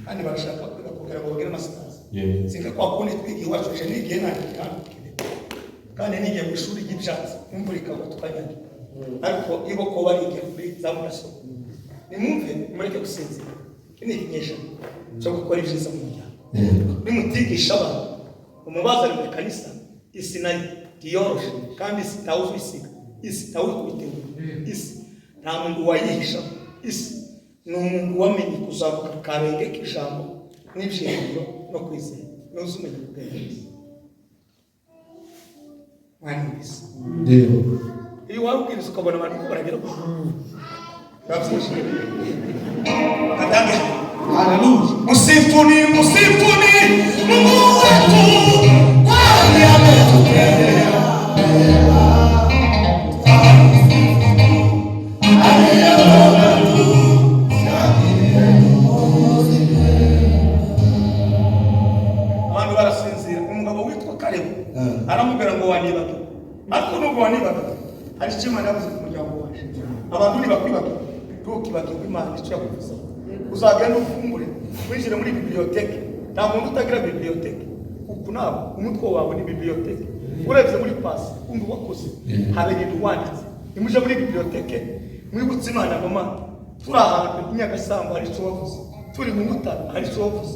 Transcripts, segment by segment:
kandi barashaka kugira ngo bagire amasitazi singa kwa kundi twigiye iwacu je nigiye kandi nigiye mu ishuri ry'ibyatsi imvura ikagwa tukajyana ariko ibo ko barigiye kuri za mudasobwa nimumve mureke gusinzira ni ikinyesha cyo gukora ibyiza mu muryango nimutigisha abantu umubaza mu kanisa isi nayo diyoroshe kandi isi tawuzi isiga isi tawuzi kubitewe isi nta muntu wayihisha isi ni umuntu wamenye kuzamuka karenge k'ijambo n'ibyiringiro no kwizera nuzi umenye ubwenge mwani isi iyo warubwiriza ukabona abantu ko baragera ku babyishimiye adange haleluya musifuni Mungu wetu kwani ametupenda abantu barasinzira umugabo witwa Kalebu aramubwira ngo wanibaga ariko nubwo wanibaga hari kimana yavuze ku muryango waje abantu ntibakwibaga ntukibagirwe Imana icyo yakuvuze uzagenda ufungure winjire muri biblioteke nta muntu utagira biblioteke uku nabo umutwe wawe ni biblioteke urebye muri pasi kumva wakoze habe ibintu wanditse nimuje muri biblioteke mwibutse Imana mama turi ahantu Nyagasamba hari icyo wavuze turi mu Mutara hari icyo wavuze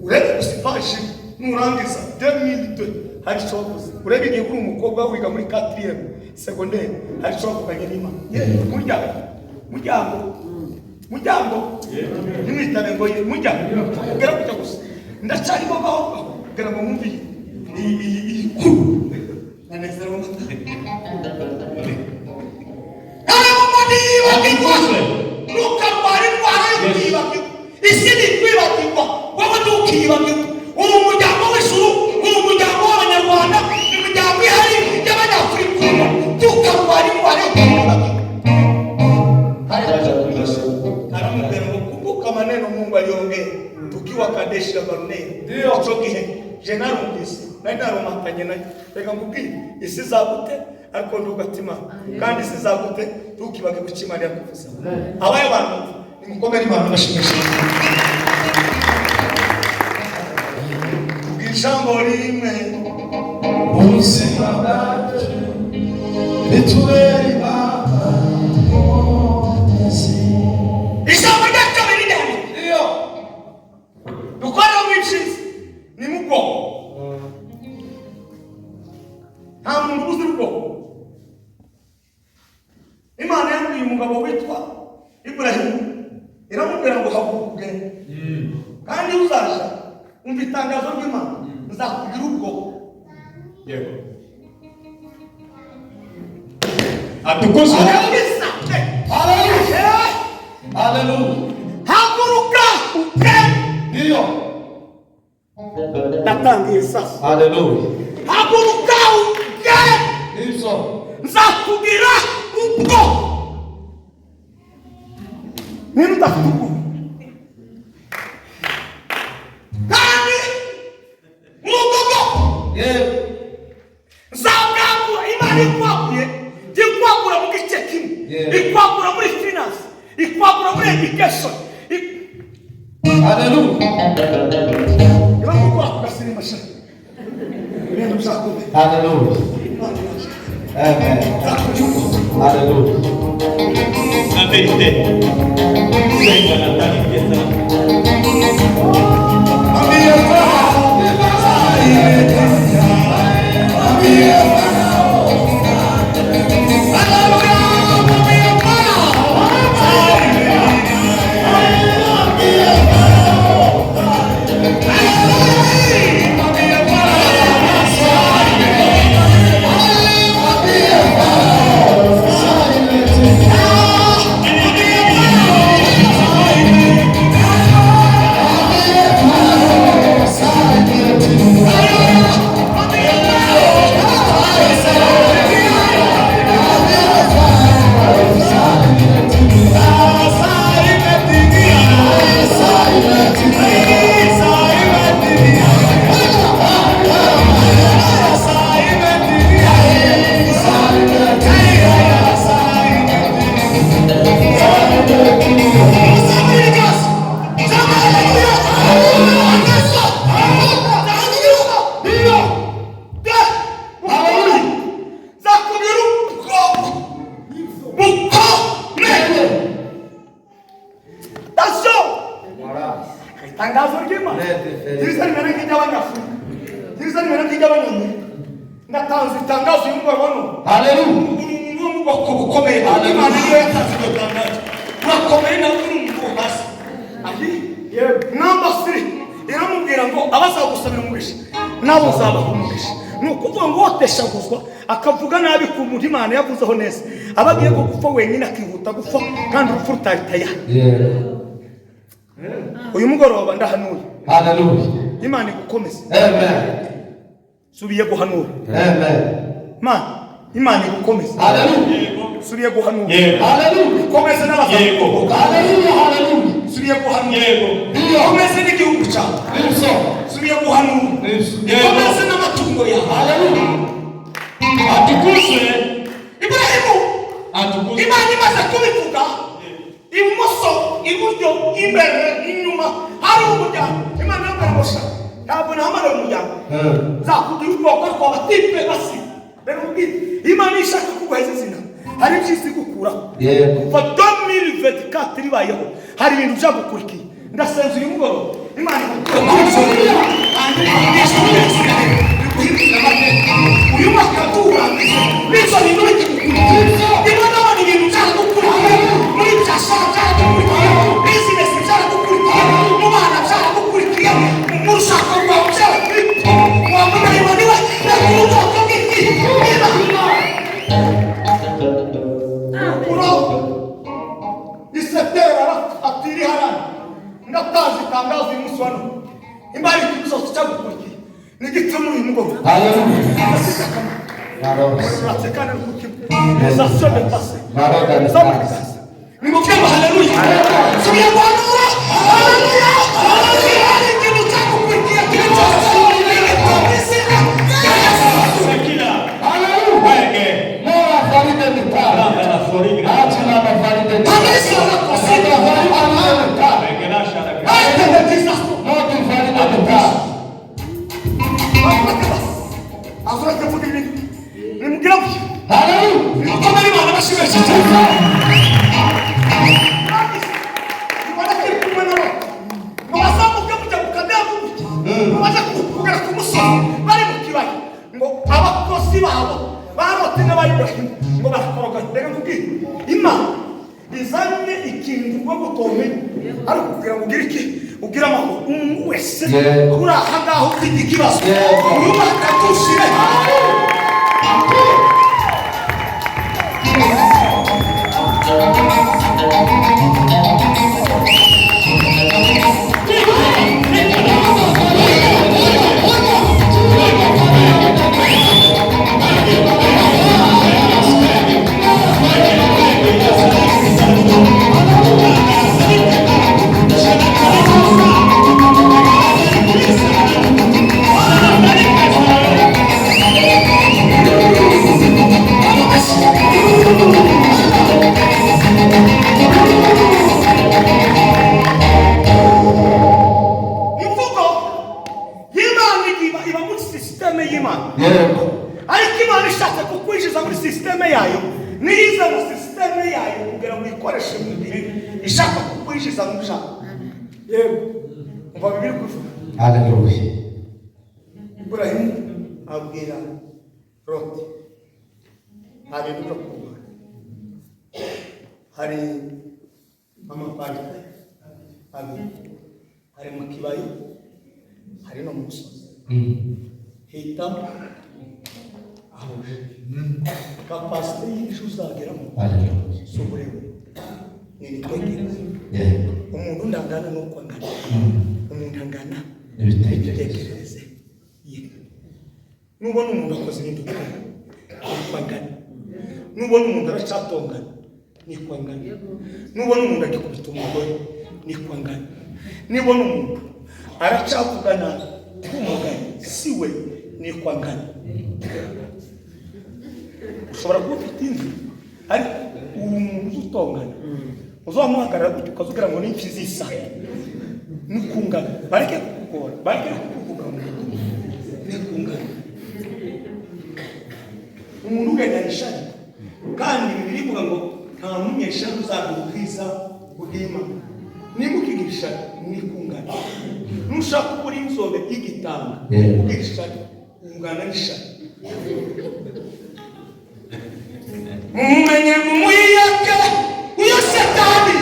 urebe gusifaje nurangiza 2002 hari icyo wavuze urebe igihe uri umukobwa wiga muri 4e secondaire hari icyo wavuganye n'Imana mujyango nimwitabe ngo mujyango ugera kujya gusa ndacari bo baho gera mu mumbi nanezero wakikose nuka bari kwibagirwa isi ni kwibagirwa wowe ntukibagirwa uri umuryango w'ijuru uri umuryango w'Abanyarwanda imiryango ihari y'Abanyafurika tukabari kwibagirwa maneno Mungu aliongea tukiwa Kadeshi Barnea ndio chokihe general ngisi naina romakanye nayo reka ngubwi isizagute ariko ndugatima kandi isizagute tukibage gucimana yakuvuza abaye abantu nimukomere Imana bashimisha ijambo rimwe ubuzima bwacu bitubere Imana ijambo ryakabiri cyane iyo dukora wibshize ni muko nta muntu uzi uko Imana yabwiye umugabo witwa Ibrahimu iramubwira ngo haguruke kandi uzaje umva itangazo ry'Imana nzakubwira ubwo yego atukoze haleluya haguruka uke ndio natangiye sasa haleluya haguruka uke ndio nzakubwira ubwo nini ndakubu kandi mugogo nzakubwira Imana ikwakuye ikwakura mu gice kimwe ikwakura muri finance ikwakura muri education haleluya ikwakura siri masha nendo msakube haleluya amen haleluya la vérité c'est la vérité natanze itangazo y'umugabo. Haleluya. Umuntu bukomeye. Imana niyo yatanze iryo tangazo. Urakomeye nawe uri umuntu hasi. Number 3 iramubwira ngo abazagusabira umugisha nabo uzabaha umugisha. Ni ukuvuga ngo woteshaguzwa akavuga nabi ku muntu Imana yavuzeho neza, abagiye ko gupfa wenyine akihuta gupfa kandi urupfu rutaritaya. Uyu mugoroba ndahanuye. Haleluya. Imana igukomeze. Amen. Subiye guhanura. Amen. Imana igukomeze. Haleluya. Subiye guhanura. Haleluya. Komeze n'abagabo. Haleluya. Haleluya. Subiye guhanura. Komeze n'igihugu cyawe. Subiye guhanura. Komeze n'amatungo yawe. Haleluya. Atukuzwe Ibrahimu. Imana imaze kubivuga ibumoso iburyo imbere inyuma hari umuryango. Imana y'abarabosha ntabwo nahamara umuryango zakugira ubwoko tw'abatipe basi. Rero Imana ishaka kuguheza izina hari byisi gukuraho kuva 2024 ribayeho hari ibintu byagukurikiye. Ndasenze uyu mugoroba Imana ikukurikiye uyu mwaka turangiza nizo bintu bikikurikiye. Imana abona ibintu byagukurikiye muri byashara byagukurikiye, business byagukurikiye, mu bana byagukurikiye, mu rushako rwawe byagukurikiye, wabona Imana iwe yakurutoka bw'iki isetera atiri harana ndatazi tangazo y'umuswano imbari kizoso cyagukurikiye n'igitse muri uyu mugoroba. Haleluya. Ratekana kukimu eza sode pase Haleluya. Nimukema haleluya. Subiye guhanura. Haleluya. Haleluya. Ikintu cyagukurikiye kizoso izanye ikintu ngo gutome ariko kugira ngo ugire iki ugira amahoro umuntu wese uri aha ngaho ufite ikibazo uyu mwaka tushire Haleluya. Ibrahimu abwira Loti hari ibyo kuba hari amaparika hari mu kibaya hari no mu musozi hitamo aho kapasite y'ijuru uzageramo soburewe ni twegeze umuntu ndangana nuko angana umuntu angana ibitekerezo nubona umuntu akoze ibintu niko angana nubona umuntu aracatongana niko angana nubona umuntu agikubita umugore niko angana nibona umuntu aracavugana umugani siwe niko angana. Ushobora kuba ufite inzu ariko uri umuntu utongana uzamuhagarara gutyo ukazugira ngo n'imfi zisa nikungana bareke kukugora bareke kukuvuga ngo nikungana umuntu uganisha kandi birivuga ngo nta munyesha uzagira ubwiza bw'Imana nimukigisha nikungana nushaka kuri inzobe y'igitanga ukigisha mugana nisha mumenye mumuyake uyo Satani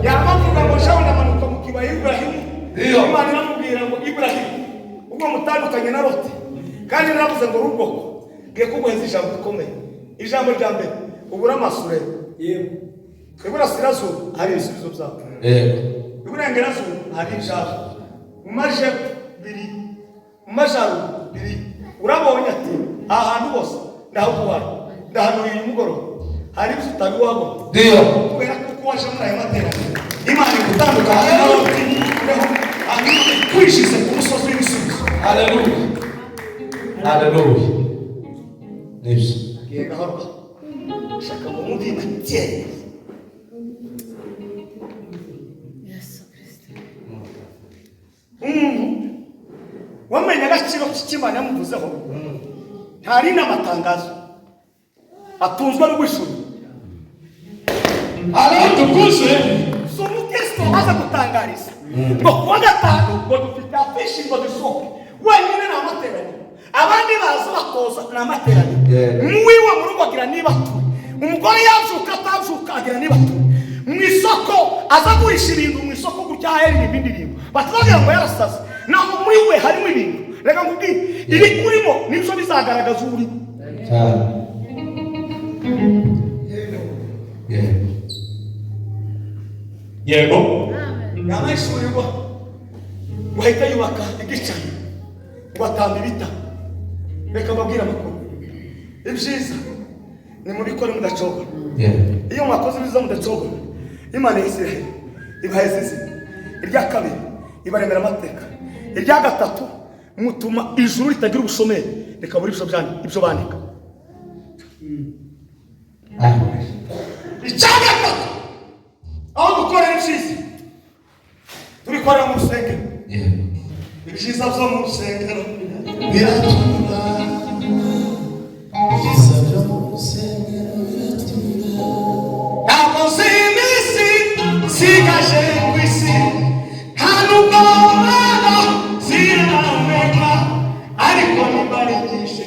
yamavuga ngo shawunda manuka mukiba Ibrahimu Imana iramubwira ngo Ibrahimu ubwo mutandukanye na Loti kandi naravuze ngo ruboko giye kuguheza ijambo rikomeye ijambo rya mbere ubura amasure yego iburasirazuba hari ibisubizo byawe iburengerazuba hari ijambo umaje biri umajaru biri urabonye ati ahantu hose ndahuguhara ndahanuye uyu mugoroba hari ibyo utari wabona ndio kubera kuko waje muri aya materaniro Imana igutandukanye na Loti kwishize ku musozi w'ibisubizo. Haleluya haleluya nibyo yega horba shaka mu mutima cyane Yesu Kristo wamenye agaciro k'Imana yamuvuzeho ntari n'amatangazo atunzwe n'ubushuti tukuze so mukristo aza gutangariza ngo kuwa gatanu ngo dufite afishi ngo dusohoke wenyine na materaniro abandi baza bakoza na materaniro mwiwe mu rugo agira niba turi umugore yavuka atavuka agira niba turi mu isoko aza gurisha ibintu mu isoko gutya hari ibindi bintu batwagira ngo yarasaze naho muri we harimo ibintu reka ngubwire iri kurimo nibyo bizagaragaza uri yego yamayishurirwa wahita yubaka igicaniro ngo atamba ibita reka mbabwire amakuru ibyiza ni mubikore mudacogora iyo mwakoze ibiza mudacogora Imana y'Isiraheli ibaheza izina irya kabiri ibaremera amateka irya gatatu mutuma ijuru ritagira ubushomeri reka buri ibyo bandika icya gatatu aho dukorera ibyiza tubikorera mu rusengero ibyiza byo mu rusengero biratuma ibyiza byo mu rusengero biratuma ntabwo z'imisi sigaje ku isi nta nubwo hano zirameka ariko nimbarigishe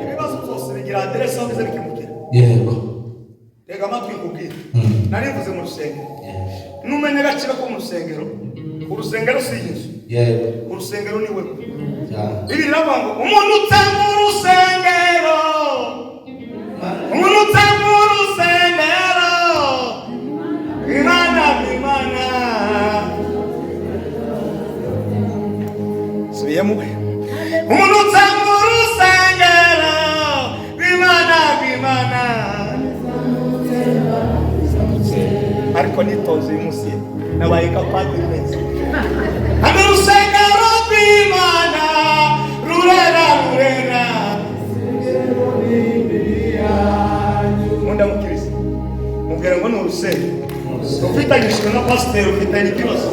ibibazo byose bigira aderesi aho bize bikemukira yego rega amatwi nkubwire narivuze mu rusengero numenye agaciro ko mu rusengero urusengero si inzu yego urusengero ni wewe Bibiri iravuga ngo umuntu utanga urusengero Imana subiyemo umuntu utanga urusengero Imana ariko nitonze uyu munsi nabaye kapadiri neza hano urusengero rw'Imana rurera munda mukirisi mubwira ngo ni urusengero ufitanyishijwe na pasiteri ufitanye ikibazo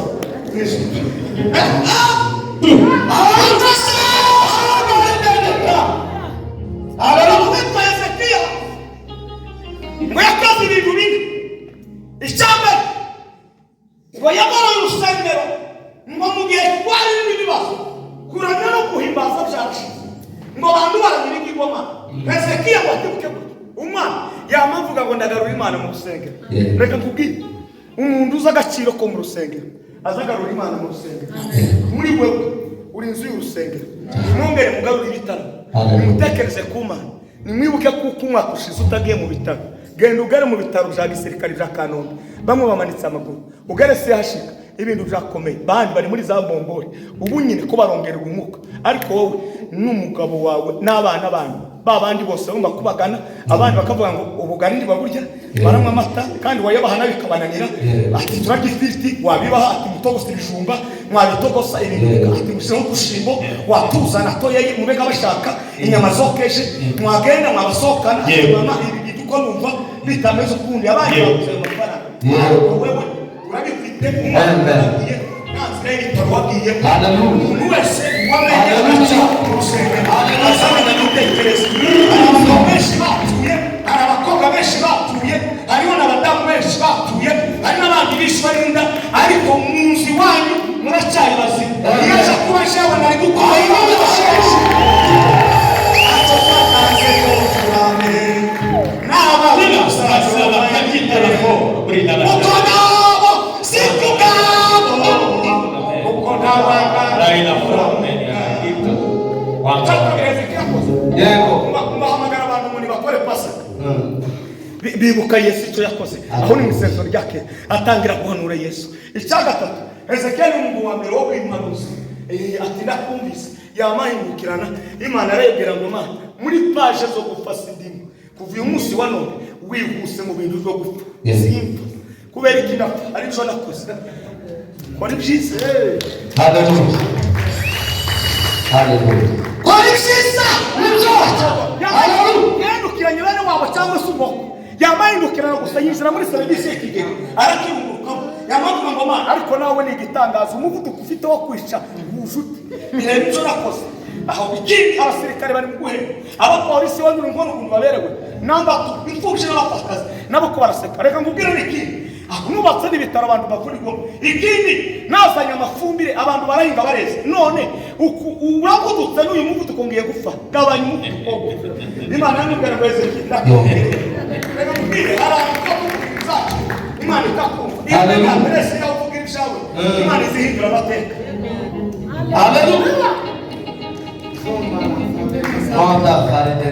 ngo yakoze ibintu bibi icyambere ngo yamara urusengero ngo mu gihe twari n'ibibazo kuramya no guhimbaza byarashize ngo abantu baramira igigoma Hezekiya ngo atibuke umwana yamavuga ngo ndagarura Imana mu rusengero reka nkubwire umuntu uzi agaciro ko mu rusengero azagarura Imana mu rusengero muri wewe uri inzu y'urusengero mwongere mugarura ibitaro nimutekereze ku Mana nimwibuke kuko umwaka ushize utagiye mu bitaro genda ugere mu bitaro bya gisirikare bya Kanombe bamwe bamanitse amaguru ugere hashika ibintu byakomeye bandi bari muri za bombori ubu nyine ko barongerera umwuka ariko wowe n'umugabo wawe n'abana banyu babandi bose bumva kubagana abandi bakavuga ngo ubugari baburya baramwa amata kandi wayabahana bikabananira ati turagifiti wabibaha ati mutogose ibijumba mwabitogosa ibintu ati musheho dushimbo watuzana toyeye mubega bashaka inyama zokeje mwagenda mwabasokana mama ibi duko numva bitameze ukundi abandi babuze amafaranga wewe uragifite umwana Israeli twagiye. Hallelujah. Umuntu wese wamenye aca ku rusengero. Azabona n'ibitekerezo. Abantu benshi bapfuye, hari abakobwa benshi bapfuye, hariho n'abadamu benshi bapfuye, hari n'abandi bishwe n'inda, ariko mu nzu iwanyu muracyari bazima. Iyo aza kuba jewe nari gukora ibintu bisheje. Aca twatanze y'uturame. N'abana basaza bakagita telefone kuri telefone. Uko nabo siku ngabo. Uko nabanga raina phone ya kitu. Wanga. Yego. Mbahamagara abantu muri bakore pasaka. Bibuka Yesu icyo yakoze. Aho ni misenso ryake atangira guhanura Yesu. Icyagatatu Ezekiel umuntu wa mbere wo kwimanuza. Ati ndakumvise yamahingukirana Imana arebera ngo Mana muri page zo gufasa indimu kuva uyu munsi wa none wihuse mu bintu byo gupfa. Simba kubera iki ari cyo nakoze. Kora ibyiza. Hallelujah. Hallelujah. Kora ibyiza. Yandukiranye bane wabo cyangwa se uboko. Yamahingukirana gusa yinjira muri serivisi y'ikigega. Arakiruhuka. Yamavuga ngo Mana ariko nawe ni igitangaza umuvuduko ufite wo kwica ubujuti. Bireba icyo nakoze. Aho ikindi abasirikare bari mu guhera. Abapolisi bari mu ngono kuntu baberewe. Namba imfubyi n'abapakazi nabo ko baraseka. Reka ngubwire n'ikindi. Aho nubatse n'ibitaro abantu bavurirwa. Ikindi nazanye amafumbire abantu barahinga bareze. None urakudutse n'uyu muvuduko ngiye gupfa. Gabanya umuvuduko. Imana y'umugara wese ndakongera. Reka ngubwire aravuga Imana ikakumva. Imana mbese yavugira ibyawe. Imana izihindura amateka. Hallelujah.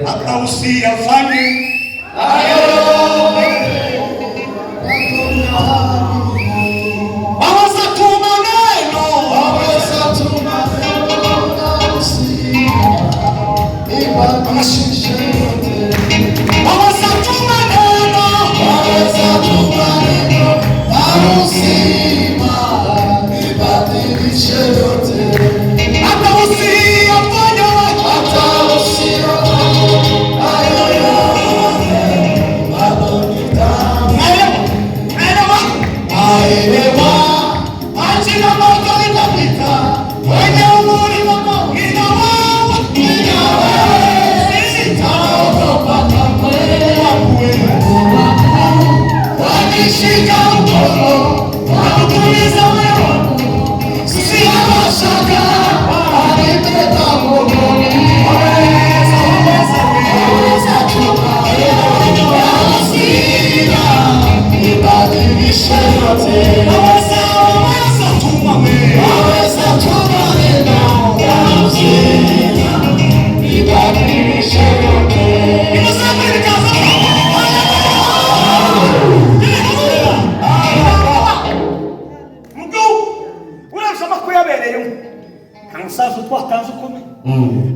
Hata usiyafanye waweza tuma neno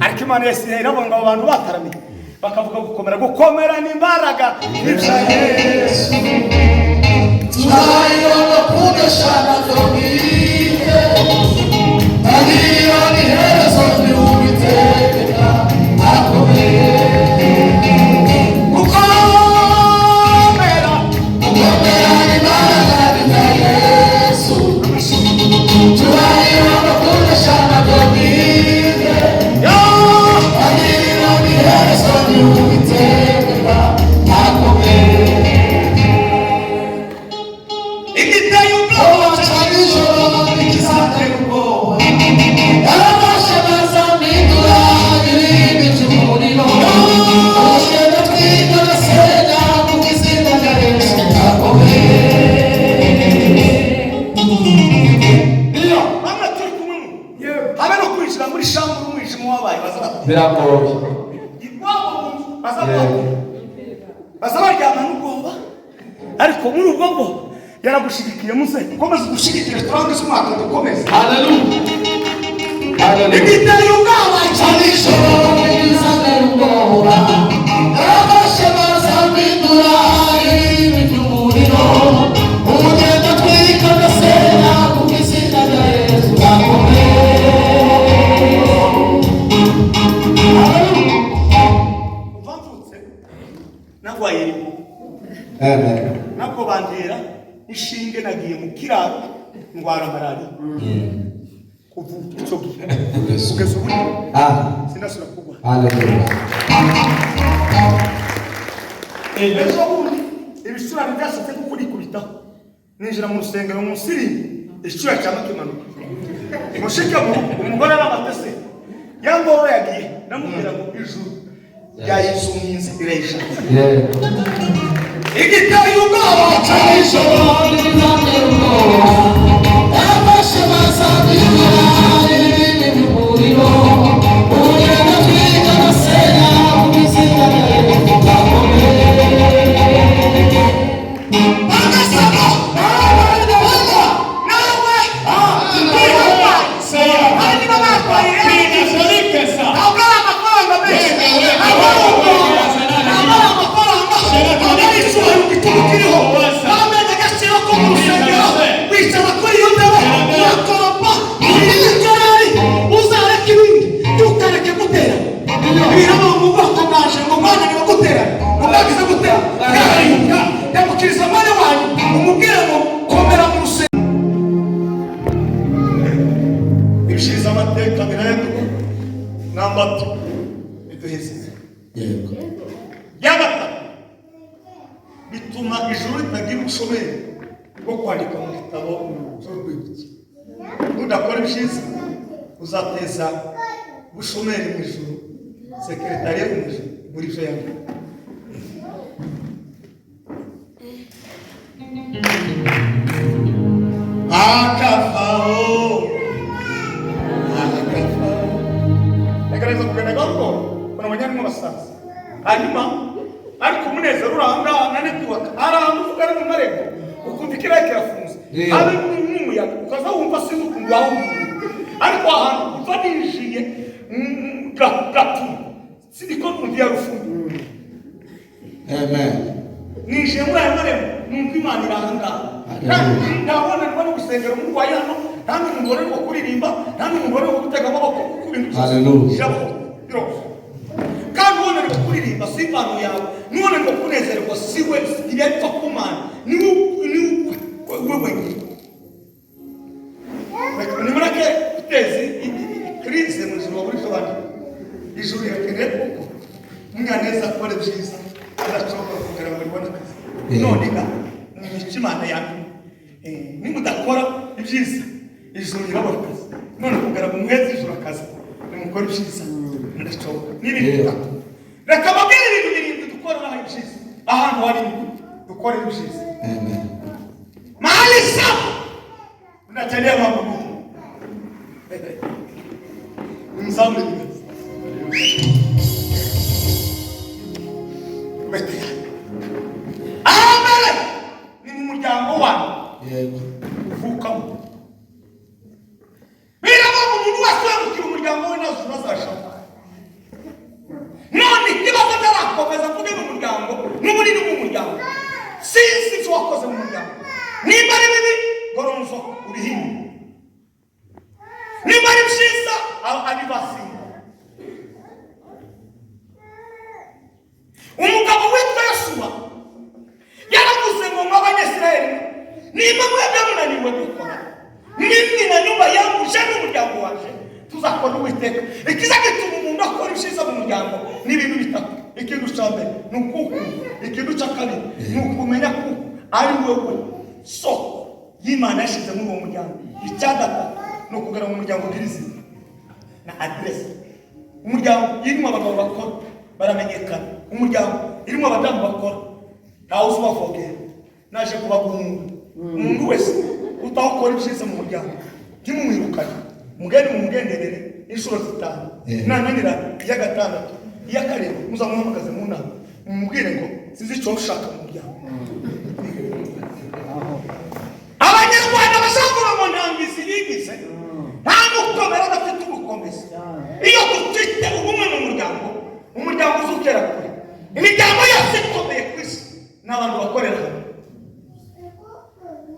ariko Imana yese irabonga abantu bataramiye bakavuga gukomera n'imbaraga ibya Yesu tunayo kudashana zombiye ariyo ni herezo n'ubiteka akomeye gukomera n'imbaraga ibya Yesu tunayo kudashana zombiye bazabaryama n'ubwoba ariko muri ubwo bwo yaragushigikiye muze ukomeze ugushigikire turangize umwaka dukomeze. Hallelujah. Igiteye ubwoba cyanisho izanira ubwoba abashe bazamindura ibintu umugenda twika gasera ku izina rya Yesu akomeye. nabwo bantera ishinge nagiye mu kiraro ndwara malaria uvuga icyo ugeze ubu sinasura kugwa. Haleluya. Ejo bundi ibicurane byashatse kukurikubitaho ninjira mu rusengero mu siri icyuya cyama kimanuka mushika umugore n'amatese yangoro yagiye namubwira ngo ijuru ryayisuminze iresha igitaye ubwoba cyayishoro n'inamye ubwoba abasha bazabira n'imuriro urena kwiga nasera ubizina bituma ijuru ritagira ubushomeri bwo kwandika mu gitabo cy'urwibutso. Nudakora ibyiza uzateza ubushomeri mu ijuru, sekretariya mu ijuru muri byo yandika. Nagaragaza kugenda gahoro kuna abanyarwanda basaza hanyuma ariko umunezero uranga nanetiwaka arantu uvugana mu marembo ukumva ikirayi kirafunze ari n'umuyaga ukaza wumva sinzi ukuntu wawumva ariko ahantu uva ninjiye gatu siniko n'undi yarufunze. Amen. Ninjiye muri ayo marembo numva Imana irahangaha ndabona no gusengera umurwayi hano nta n'umugore wo kuririmba nta n'umugore wo gutega amaboko ku bintu Haleluya. kandi ubona ngo kuririmba si impano yawe nubona ngo kunezerwa si we ibipfa ku Mana ni wewe ni murake utezi krize mu buzima buri sobandi ijuru yakeneye kuko munyaneza akora byiza aracoka kugira ngo ibone akazi none ga Imana yanyu nimudakora ibyiza ijuru irabona akazi none kugira ngo muheze ijuru akazi nimukora ibyiza ndacoka n'ibintu reka babwire ibintu birindwi dukora naho ibyiza ahantu hari dukora ibyiza. Amen. Mahali sawa unatendea mambo mzamu amen ni mu muryango wanyu Yego. uvukamo biraba mu muntu wese wabukira umuryango we nazo bazashaka none ikibazo cyarakomeza kuba mu muryango n'ubunini mu muryango sinzi icyo wakoze mu muryango nimba ari bibi goronzo ubihinde nimba ari byiza abibasinga. Umugabo witwa Yosuwa yaravuze ngo mw'Abanyesirayeli nimba mwebwe munaniwe gukora nimwe na nyumba yangu je n'umuryango wanje tuzakora Uwiteka. Ikiza gituma umuntu akora ibyiza mu muryango n'ibintu bitatu. Ikintu cya mbere ni ukuku, ikintu cya kabiri ni ukumenya ko ari wewe soko y'Imana yashyize muri uwo muryango. Icya gatatu ni ukugera mu muryango ugirizina na aderesi. Umuryango irimo abagabo bakora baramenyekana, umuryango irimo abadamu bakora ntawe uzubavogera. Naje kubagunga umuntu wese utawukora ibyiza mu muryango ntimumwirukane, mugende mumugenderere inshuro 5 nananira iya gatandatu iya karindwi muzamuhamagaze mu nama mumubwire ngo sinzi icyo ushaka mu muryango. Abanyarwanda bashakura ngo ntangizi yigize nta gukomera adafite ubukomezi. Iyo dufite ubumwe mu muryango umuryango uzukera kure. Imiryango yose ikomeye ku isi n'abantu bakorera hamwe.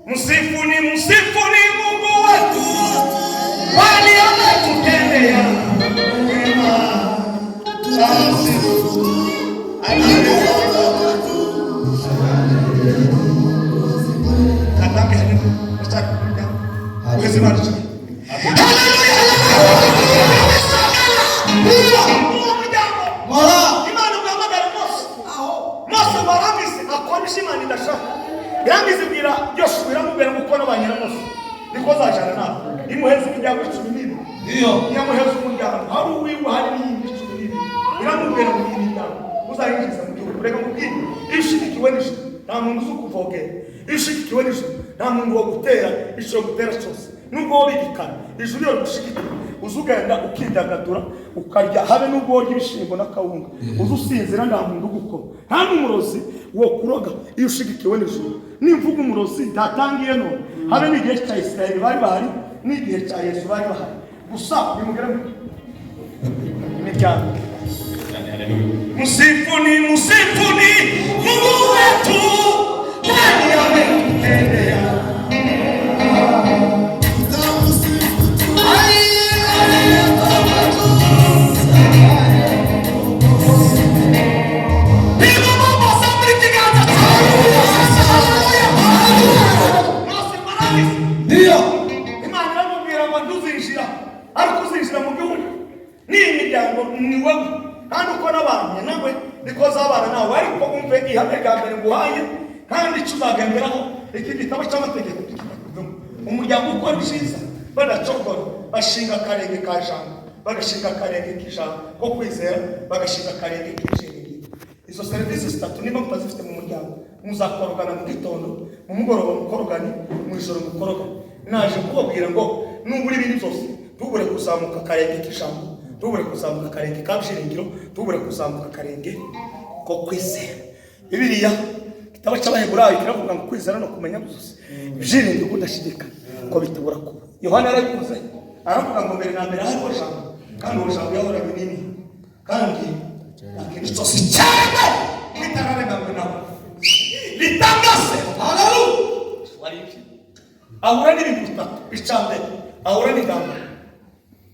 Msifuni Mungu wetu wali ametutendea mema. Hallelujah. niko zajana nawe imuheza imiryango 12 Iyo yamuheza umuryango hari uwiwe hari n'iyindi 12 iramubwira mu miryango uzayinjiza mu gihugu reka mubwire ishikiwe n'ijuru nta muntu uzukuvogera ishikiwe n'ijuru nta muntu wo gutera ishobora gutera cyose nubwo wabigikana ijuru yo gushikira uzugenda ukidagadura ukarya habe nubwo worya ibishimbo n'akawunga uzusinzira nta muntu ugukoma nta n'umurozi wo kuroga iyo ushigikiwe n'ijuru nimvuga umurozi ndatangiye none habe n'igihe cya Isirayeli bari bahari n'igihe cya Yesu bari bahari gusa bimugera mu imiryango musifuni Mungu wetu nani ametutendea Ndio Imana iramubwira ngo nduzinjira ariko uzinjira mu gihugu n'imiryango ni wowe kandi uko n'abantu nawe niko zabana nawe ariko umve ihame rya mbere nguhaye kandi icyo uzagenderaho iki gitabo cy'amategeko kikakuvamo umuryango ukora icyiza badacogora bashinga akarenge ka jambo bagashinga akarenge k'ijambo ko kwizera bagashinga akarenge k'ibyiringiro izo serivisi zitatu niba mutazifite mu muryango muzakorogana mu gitondo mu mugoroba mukorogane mu ijoro mukorogane naje kubabwira ngo nubura ibindi byose tubure kuzamuka akarenge k'ijambo tubure kuzamuka akarenge k'ibyiringiro tubure kuzamuka akarenge ko kwizera Bibiliya kitabo cy'Abaheburayo kiravuga ngo kwizera no kumenya byose ibyiringiro kudashidikanya ko bitubura kuba Yohana yarabikoze aravuga ngo mbere na mbere hariho jambo kandi uwo jambo yahoraga nini kandi ikintu cyose cyane bitararenganwe nawe litangase haleluya ahura n'ibintu bitatu icambere ahura n'ingamba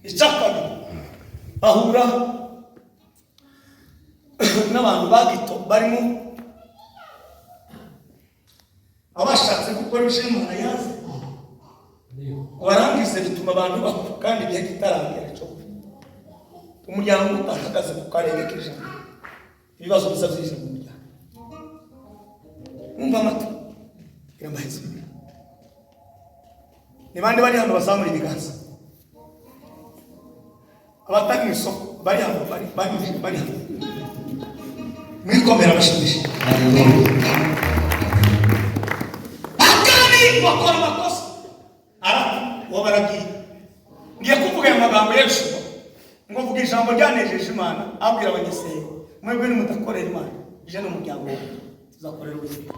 icyakabiri ahura n'abantu bagito barimo abashatse gukora ibishimana yaze warangize bituma abantu bapfa kandi igihe kitaragera cyo umuryango utahagaze ku karenge k'ijana ibibazo biza byije mu muryango umva amata iramaheze ni bande bari hano bazamura ibiganza abatanga isoko bari hano bari hano mwikomera abashimisha akani bakora amakosa wabaragiye ngiye kuvuga aya magambo y'Yesu ngo vuga ijambo ryanejeje Imana abwira abanyasenga mwebwe nimutakorera Imana ije n'umuryango tuzakorera Uwiteka